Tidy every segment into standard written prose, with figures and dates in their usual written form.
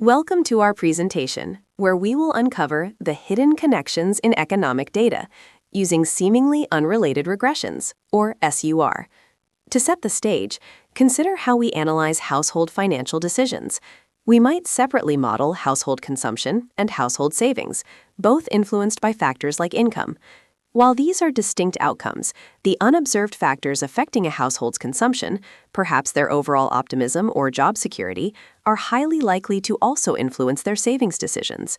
Welcome to our presentation, where we will uncover the hidden connections in economic data using seemingly unrelated regressions, or SUR. To set the stage, consider how we analyze household financial decisions. We might separately model household consumption and household savings, both influenced by factors like income. While these are distinct outcomes, the unobserved factors affecting a household's consumption, perhaps their overall optimism or job security, are highly likely to also influence their savings decisions.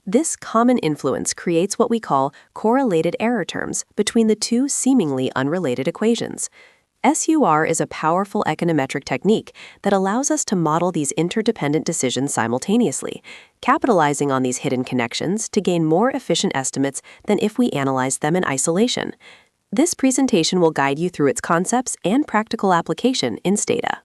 This common influence creates what we call correlated error terms between the two seemingly unrelated equations. SUR is a powerful econometric technique that allows us to model these interdependent decisions simultaneously, capitalizing on these hidden connections to gain more efficient estimates than if we analyzed them in isolation. This presentation will guide you through its concepts and practical application in Stata.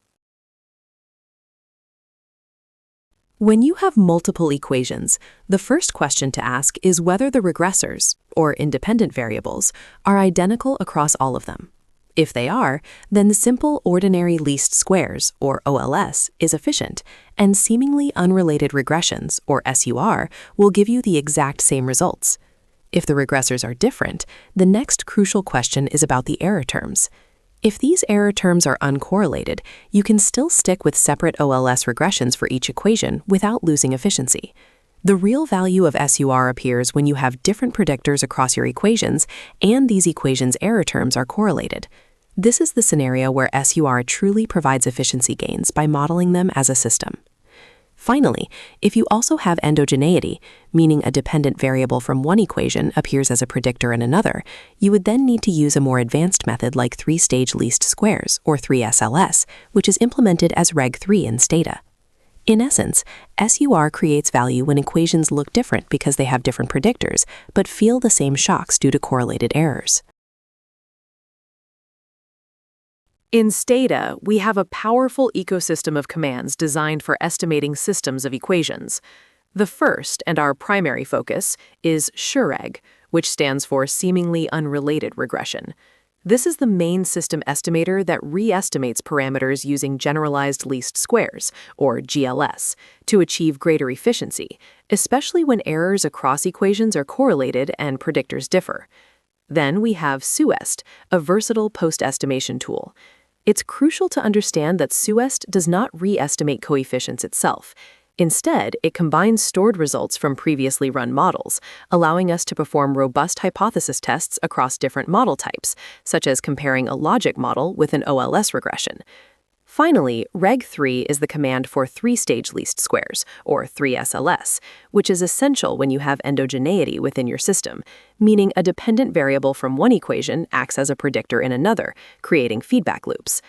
When you have multiple equations, the first question to ask is whether the regressors, or independent variables, are identical across all of them. If they are, then the simple ordinary least squares, or OLS, is efficient, and seemingly unrelated regressions, or SUR, will give you the exact same results. If the regressors are different, the next crucial question is about the error terms. If these error terms are uncorrelated, you can still stick with separate OLS regressions for each equation without losing efficiency. The real value of SUR appears when you have different predictors across your equations and these equations' error terms are correlated. This is the scenario where SUR truly provides efficiency gains by modeling them as a system. Finally, if you also have endogeneity, meaning a dependent variable from one equation appears as a predictor in another, you would then need to use a more advanced method like three-stage least squares, or 3SLS, which is implemented as Reg 3 in Stata. In essence, SUR creates value when equations look different because they have different predictors, but feel the same shocks due to correlated errors. In Stata, we have a powerful ecosystem of commands designed for estimating systems of equations. The first, and our primary focus, is SURreg, which stands for Seemingly Unrelated Regression. This is the main system estimator that re-estimates parameters using generalized least squares, or GLS, to achieve greater efficiency, especially when errors across equations are correlated and predictors differ. Then we have SUEST, a versatile post-estimation tool. It's crucial to understand that SUEST does not re-estimate coefficients itself. Instead, it combines stored results from previously run models, allowing us to perform robust hypothesis tests across different model types, such as comparing a logic model with an OLS regression. Finally, Reg 3 is the command for three-stage least squares, or 3SLS, which is essential when you have endogeneity within your system, meaning a dependent variable from one equation acts as a predictor in another, creating feedback loops.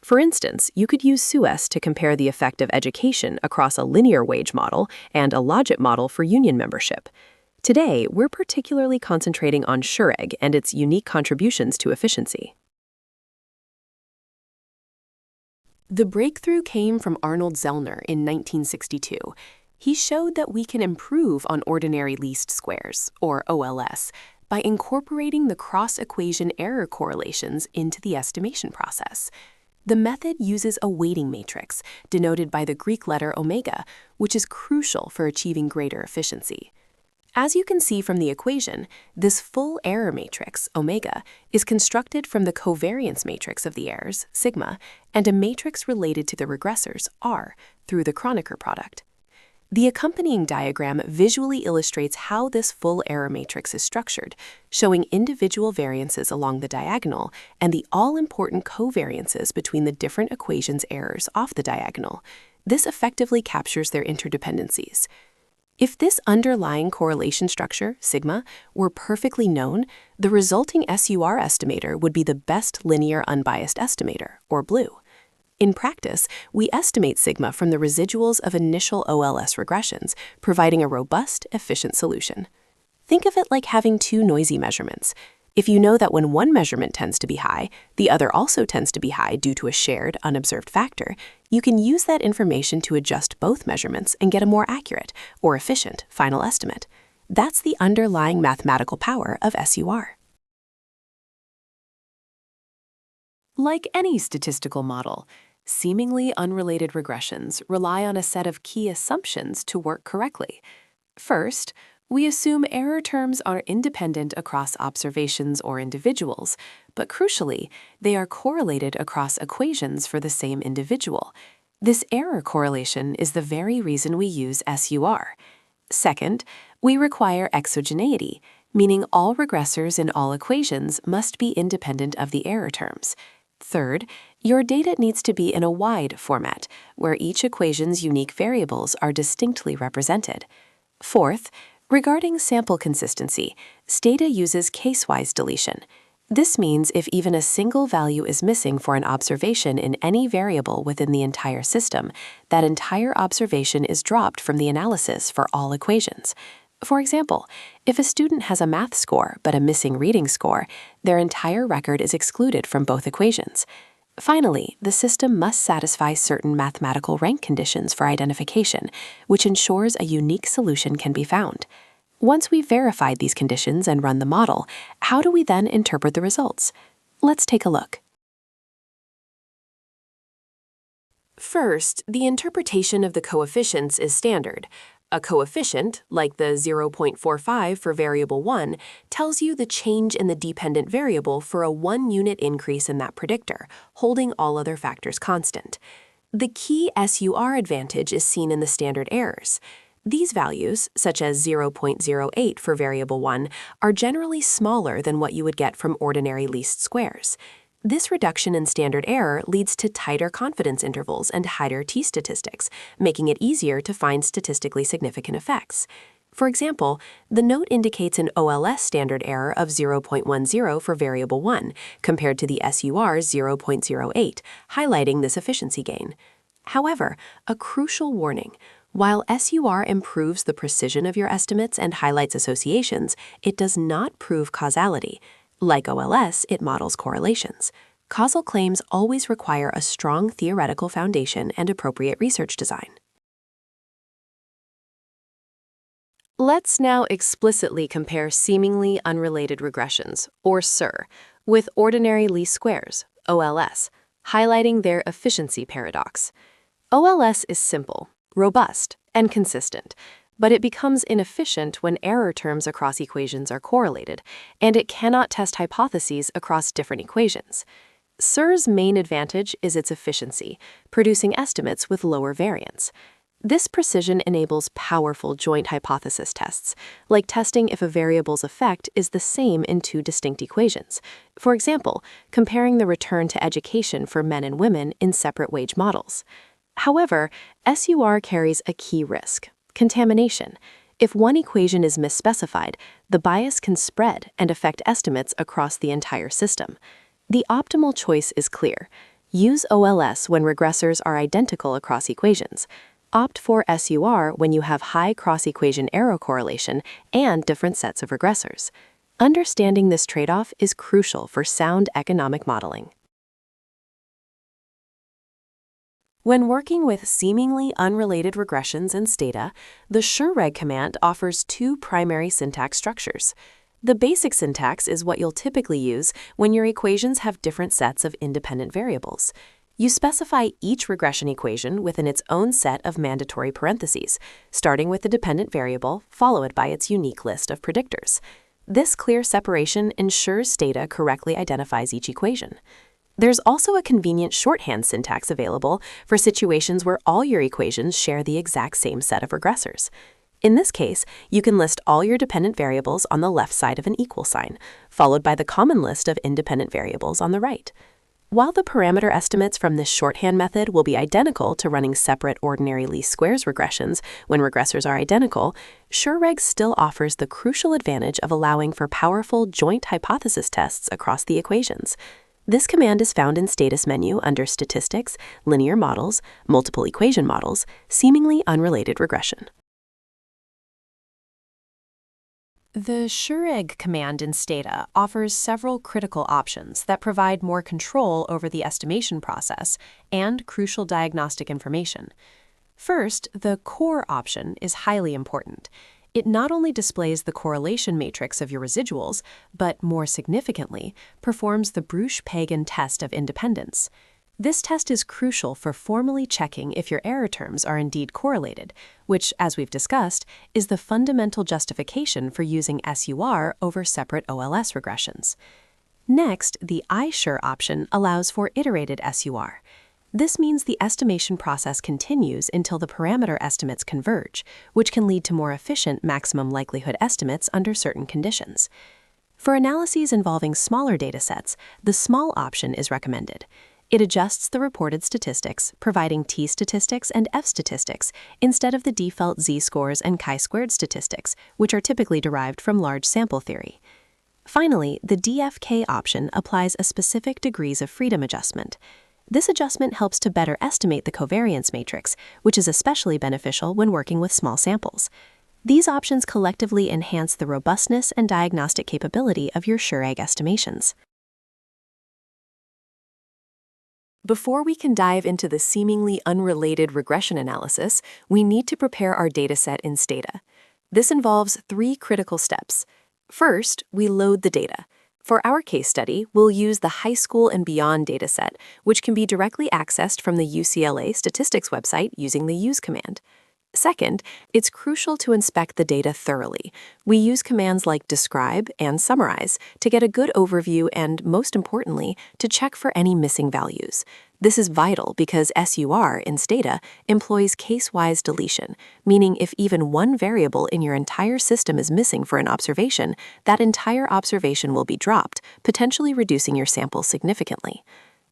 For instance, you could use SUEST to compare the effect of education across a linear wage model and a logic model for union membership. Today, we're particularly concentrating on SURreg and its unique contributions to efficiency. The breakthrough came from Arnold Zellner in 1962. He showed that we can improve on ordinary least squares, or OLS, by incorporating the cross-equation error correlations into the estimation process. The method uses a weighting matrix, denoted by the Greek letter omega, which is crucial for achieving greater efficiency. As you can see from the equation, this full error matrix, omega, is constructed from the covariance matrix of the errors, sigma, and a matrix related to the regressors, r, through the Kronecker product. The accompanying diagram visually illustrates how this full error matrix is structured, showing individual variances along the diagonal and the all-important covariances between the different equations' errors off the diagonal. This effectively captures their interdependencies. If this underlying correlation structure, sigma, were perfectly known, the resulting SUR estimator would be the best linear unbiased estimator, or BLUE. In practice, we estimate sigma from the residuals of initial OLS regressions, providing a robust, efficient solution. Think of it like having two noisy measurements. If you know that when one measurement tends to be high, the other also tends to be high due to a shared, unobserved factor, you can use that information to adjust both measurements and get a more accurate, or efficient, final estimate. That's the underlying mathematical power of SUR. Like any statistical model, Seemingly unrelated regressions rely on a set of key assumptions to work correctly. First, we assume error terms are independent across observations or individuals, but crucially, they are correlated across equations for the same individual. This error correlation is the very reason we use SUR. Second, we require exogeneity, meaning all regressors in all equations must be independent of the error terms. Third, your data needs to be in a wide format, where each equation's unique variables are distinctly represented. Fourth, regarding sample consistency, Stata uses case-wise deletion. This means if even a single value is missing for an observation in any variable within the entire system, that entire observation is dropped from the analysis for all equations. For example, if a student has a math score but a missing reading score, their entire record is excluded from both equations. Finally, the system must satisfy certain mathematical rank conditions for identification, which ensures a unique solution can be found. Once we've verified these conditions and run the model, how do we then interpret the results? Let's take a look. First, the interpretation of the coefficients is standard. A coefficient, like the 0.45 for variable 1, tells you the change in the dependent variable for a 1-unit increase in that predictor, holding all other factors constant. The key SUR advantage is seen in the standard errors. These values, such as 0.08 for variable 1, are generally smaller than what you would get from ordinary least squares. This reduction in standard error leads to tighter confidence intervals and higher t-statistics, making it easier to find statistically significant effects. For example, the note indicates an OLS standard error of 0.10 for variable 1, compared to the SUR 0.08, highlighting this efficiency gain. However, a crucial warning: while SUR improves the precision of your estimates and highlights associations, it does not prove causality. Like OLS, it models correlations. Causal claims always require a strong theoretical foundation and appropriate research design. Let's now explicitly compare seemingly unrelated regressions, or SUR, with ordinary least squares, OLS, highlighting their efficiency paradox. OLS is simple, robust, and consistent, but it becomes inefficient when error terms across equations are correlated, and it cannot test hypotheses across different equations. SUR's main advantage is its efficiency, producing estimates with lower variance. This precision enables powerful joint hypothesis tests, like testing if a variable's effect is the same in two distinct equations. For example, comparing the return to education for men and women in separate wage models. However, SUR carries a key risk: contamination. If one equation is misspecified, the bias can spread and affect estimates across the entire system. The optimal choice is clear. Use OLS when regressors are identical across equations. Opt for SUR when you have high cross-equation error correlation and different sets of regressors. Understanding this trade-off is crucial for sound economic modeling. When working with seemingly unrelated regressions in Stata, the SURReg command offers two primary syntax structures. The basic syntax is what you'll typically use when your equations have different sets of independent variables. You specify each regression equation within its own set of mandatory parentheses, starting with the dependent variable, followed by its unique list of predictors. This clear separation ensures Stata correctly identifies each equation. There's also a convenient shorthand syntax available for situations where all your equations share the exact same set of regressors. In this case, you can list all your dependent variables on the left side of an equal sign, followed by the common list of independent variables on the right. While the parameter estimates from this shorthand method will be identical to running separate ordinary least squares regressions when regressors are identical, SURReg still offers the crucial advantage of allowing for powerful joint hypothesis tests across the equations. This command is found in Status menu under Statistics, Linear Models, Multiple Equation Models, Seemingly Unrelated Regression. The SURReg command in Stata offers several critical options that provide more control over the estimation process and crucial diagnostic information. First, the core option is highly important. It not only displays the correlation matrix of your residuals, but more significantly, performs the Bruch-Pagan test of independence. This test is crucial for formally checking if your error terms are indeed correlated, which, as we've discussed, is the fundamental justification for using SUR over separate OLS regressions. Next, the SUR option allows for iterated SUR. This means the estimation process continues until the parameter estimates converge, which can lead to more efficient maximum likelihood estimates under certain conditions. For analyses involving smaller datasets, the small option is recommended. It adjusts the reported statistics, providing t-statistics and f-statistics instead of the default z-scores and chi-squared statistics, which are typically derived from large sample theory. Finally, the DFK option applies a specific degrees of freedom adjustment. This adjustment helps to better estimate the covariance matrix, which is especially beneficial when working with small samples. These options collectively enhance the robustness and diagnostic capability of your SUR-EG estimations. Before we can dive into the seemingly unrelated regression analysis, we need to prepare our dataset in Stata. This involves 3 critical steps. First, we load the data. For our case study, we'll use the high school and beyond dataset, which can be directly accessed from the UCLA statistics website using the use command. Second, it's crucial to inspect the data thoroughly. We use commands like describe and summarize to get a good overview and, most importantly, to check for any missing values. This is vital because SUR in Stata employs case-wise deletion, meaning if even one variable in your entire system is missing for an observation, that entire observation will be dropped, potentially reducing your sample significantly.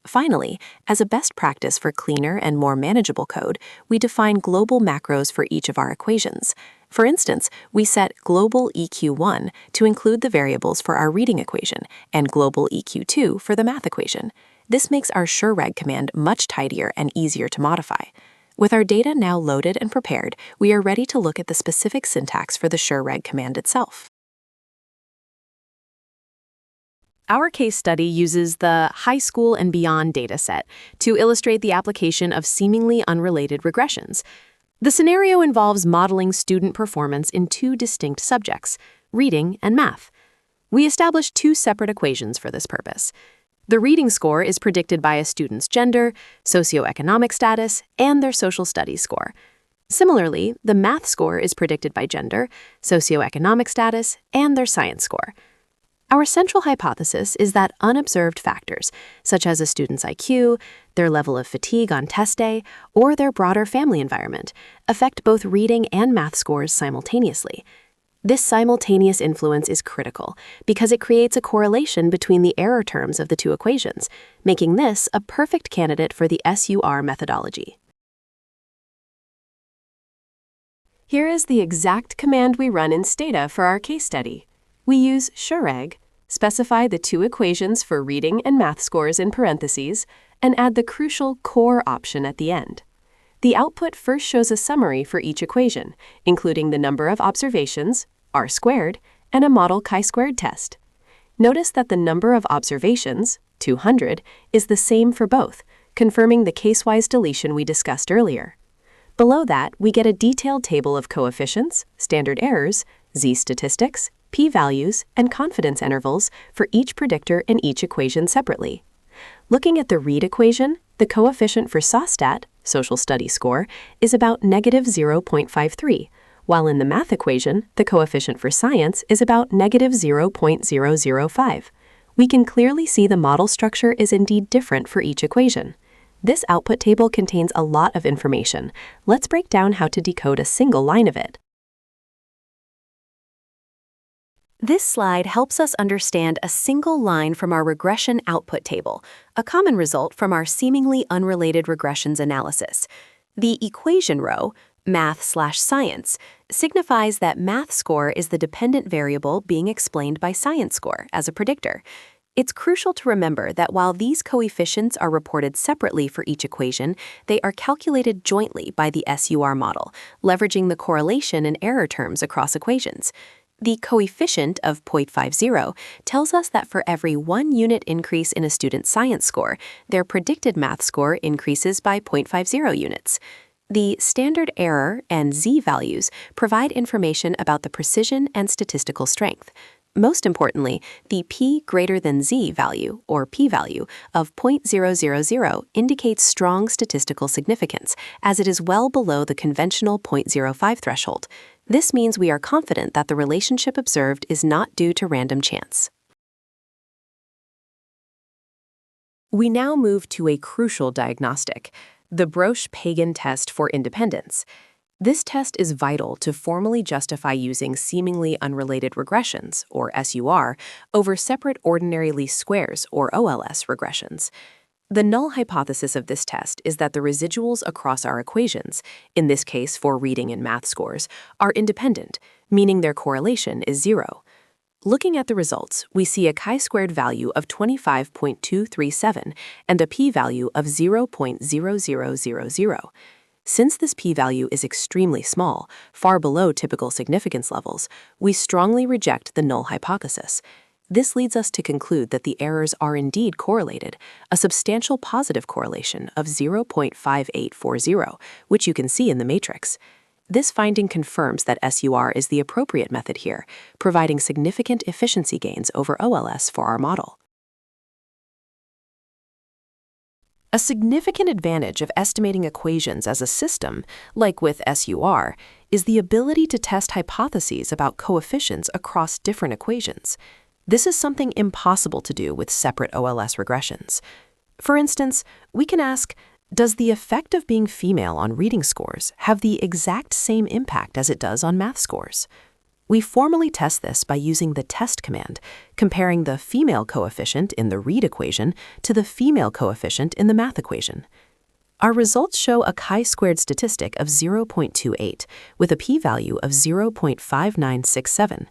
Finally, as a best practice for cleaner and more manageable code, we define global macros for each of our equations. For instance, we set global EQ1 to include the variables for our reading equation and global EQ2 for the math equation. This makes our SURReg command much tidier and easier to modify. With our data now loaded and prepared, we are ready to look at the specific syntax for the SURReg command itself. Our case study uses the high school and beyond dataset to illustrate the application of seemingly unrelated regressions. The scenario involves modeling student performance in 2 distinct subjects, reading and math. We established 2 separate equations for this purpose. The reading score is predicted by a student's gender, socioeconomic status, and their social studies score. Similarly, the math score is predicted by gender, socioeconomic status, and their science score. Our central hypothesis is that unobserved factors, such as a student's IQ, their level of fatigue on test day, or their broader family environment, affect both reading and math scores simultaneously. This simultaneous influence is critical because it creates a correlation between the error terms of the 2 equations, making this a perfect candidate for the SUR methodology. Here is the exact command we run in Stata for our case study. We use SURReg, specify the 2 equations for reading and math scores in parentheses, and add the crucial core option at the end. The output first shows a summary for each equation, including the number of observations, R squared, and a model chi-squared test. Notice that the number of observations, 200, is the same for both, confirming the case-wise deletion we discussed earlier. Below that, we get a detailed table of coefficients, standard errors, z-statistics, p-values, and confidence intervals for each predictor in each equation separately. Looking at the read equation, the coefficient for SOSTAT, social studies score, is about -0.53, while in the math equation, the coefficient for science is about -0.005. We can clearly see the model structure is indeed different for each equation. This output table contains a lot of information. Let's break down how to decode a single line of it. This slide helps us understand a single line from our regression output table, a common result from our seemingly unrelated regressions analysis. The equation row, math/science, signifies that math score is the dependent variable being explained by science score as a predictor. It's crucial to remember that while these coefficients are reported separately for each equation, they are calculated jointly by the SUR model, leveraging the correlation and error terms across equations. The coefficient of 0.50 tells us that for every 1 unit increase in a student's science score, their predicted math score increases by 0.50 units. The standard error and z values provide information about the precision and statistical strength. Most importantly, the p greater than z value, or p-value, of 0.000 indicates strong statistical significance, as it is well below the conventional 0.05 threshold. This means we are confident that the relationship observed is not due to random chance. We now move to a crucial diagnostic, the Broch-Pagan test for independence. This test is vital to formally justify using seemingly unrelated regressions, or SUR, over separate ordinary least squares, or OLS, regressions. The null hypothesis of this test is that the residuals across our equations, in this case for reading and math scores, are independent, meaning their correlation is 0. Looking at the results, we see a chi-squared value of 25.237 and a p-value of 0.0000. Since this p-value is extremely small, far below typical significance levels, we strongly reject the null hypothesis. This leads us to conclude that the errors are indeed correlated, a substantial positive correlation of 0.5840, which you can see in the matrix. This finding confirms that SUR is the appropriate method here, providing significant efficiency gains over OLS for our model. A significant advantage of estimating equations as a system, like with SUR, is the ability to test hypotheses about coefficients across different equations. This is something impossible to do with separate OLS regressions. For instance, we can ask, does the effect of being female on reading scores have the exact same impact as it does on math scores? We formally test this by using the test command, comparing the female coefficient in the read equation to the female coefficient in the math equation. Our results show a chi-squared statistic of 0.28 with a p-value of 0.5967.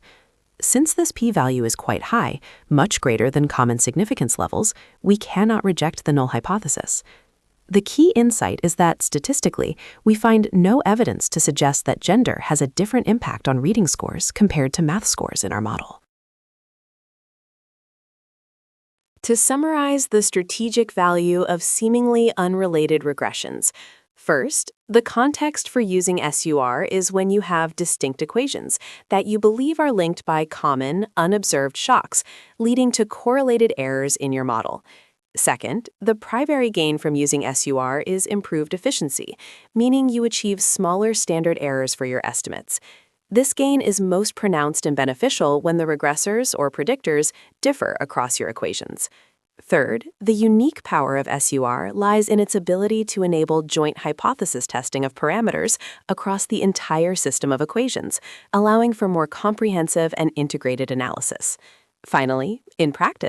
Since this p-value is quite high, much greater than common significance levels, we cannot reject the null hypothesis. The key insight is that, statistically, we find no evidence to suggest that gender has a different impact on reading scores compared to math scores in our model. To summarize the strategic value of seemingly unrelated regressions, first, the context for using SUR is when you have distinct equations that you believe are linked by common, unobserved shocks, leading to correlated errors in your model. Second, the primary gain from using SUR is improved efficiency, meaning you achieve smaller standard errors for your estimates. This gain is most pronounced and beneficial when the regressors or predictors differ across your equations. Third, the unique power of SUR lies in its ability to enable joint hypothesis testing of parameters across the entire system of equations, allowing for more comprehensive and integrated analysis. Finally, in practice,